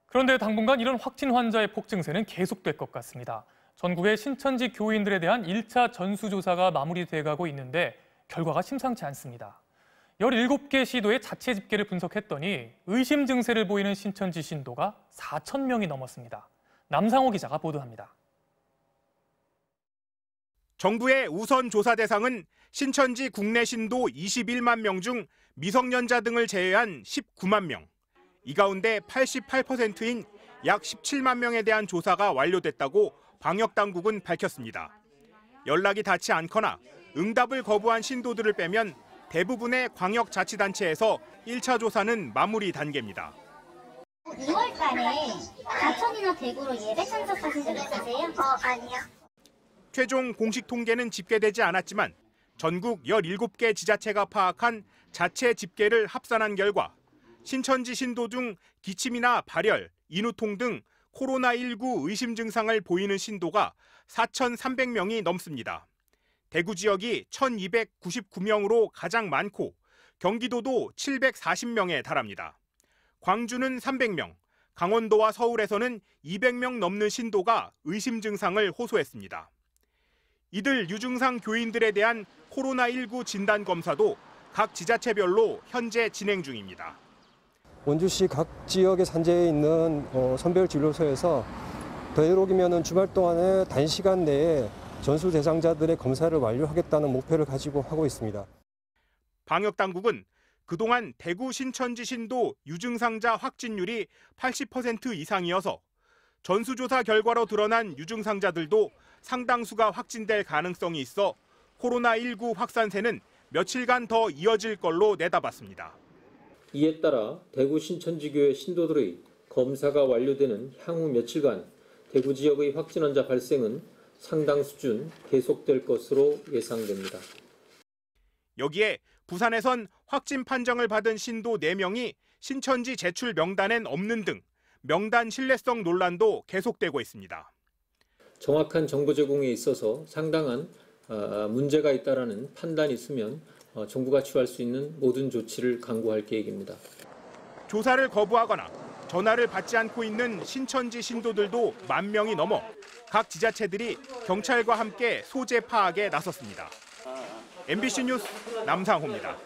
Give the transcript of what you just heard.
그런데 당분간 이런 확진 환자의 폭증세는 계속될 것 같습니다. 전국의 신천지 교인들에 대한 1차 전수조사가 마무리돼가고 있는데 결과가 심상치 않습니다. 17개 시도의 자체 집계를 분석했더니 의심 증세를 보이는 신천지 신도가 4,000명이 넘었습니다. 남상호 기자가 보도합니다. 정부의 우선 조사 대상은 신천지 국내 신도 21만 명 중 미성년자 등을 제외한 19만 명. 이 가운데 88%인 약 17만 명에 대한 조사가 완료됐다고 방역당국은 밝혔습니다. 연락이 닿지 않거나 응답을 거부한 신도들을 빼면 대부분의 광역자치단체에서 1차 조사는 마무리 단계입니다. 2월 달에 과천이나 대구로 예배 참석하신 적 있으세요? 아니요. 최종 공식 통계는 집계되지 않았지만 전국 17개 지자체가 파악한 자체 집계를 합산한 결과 신천지 신도 중 기침이나 발열, 인후통 등 코로나19 의심 증상을 보이는 신도가 4,300명이 넘습니다. 대구 지역이 1,299명으로 가장 많고 경기도도 740명에 달합니다. 광주는 300명, 강원도와 서울에서는 200명 넘는 신도가 의심 증상을 호소했습니다. 이들 유증상 교인들에 대한 코로나19 진단 검사도 각 지자체별로 현재 진행 중입니다. 원주시 각 지역에 산재해 있는 선별진료소에서 되도록이면 주말 동안에 단시간 내에 전수 대상자들의 검사를 완료하겠다는 목표를 가지고 하고 있습니다. 방역당국은 그동안 대구 신천지 신도 유증상자 확진율이 80% 이상이어서 전수조사 결과로 드러난 유증상자들도 상당수가 확진될 가능성이 있어 코로나19 확산세는 며칠간 더 이어질 걸로 내다봤습니다. 이에 따라 대구 신천지교회 신도들의 검사가 완료되는 향후 며칠간 대구 지역의 확진 환자 발생은 상당 수준 계속될 것으로 예상됩니다. 여기에 부산에선 확진 판정을 받은 신도 4명이 신천지 제출 명단엔 없는 등 명단 신뢰성 논란도 계속되고 있습니다. 정확한 정보 제공에 있어서 상당한 문제가 있다라는 판단이 있으면 정부가 취할 수 있는 모든 조치를 강구할 계획입니다. 조사를 거부하거나 전화를 받지 않고 있는 신천지 신도들도 10,000명이 넘어 각 지자체들이 경찰과 함께 소재 파악에 나섰습니다. MBC 뉴스 남상호입니다.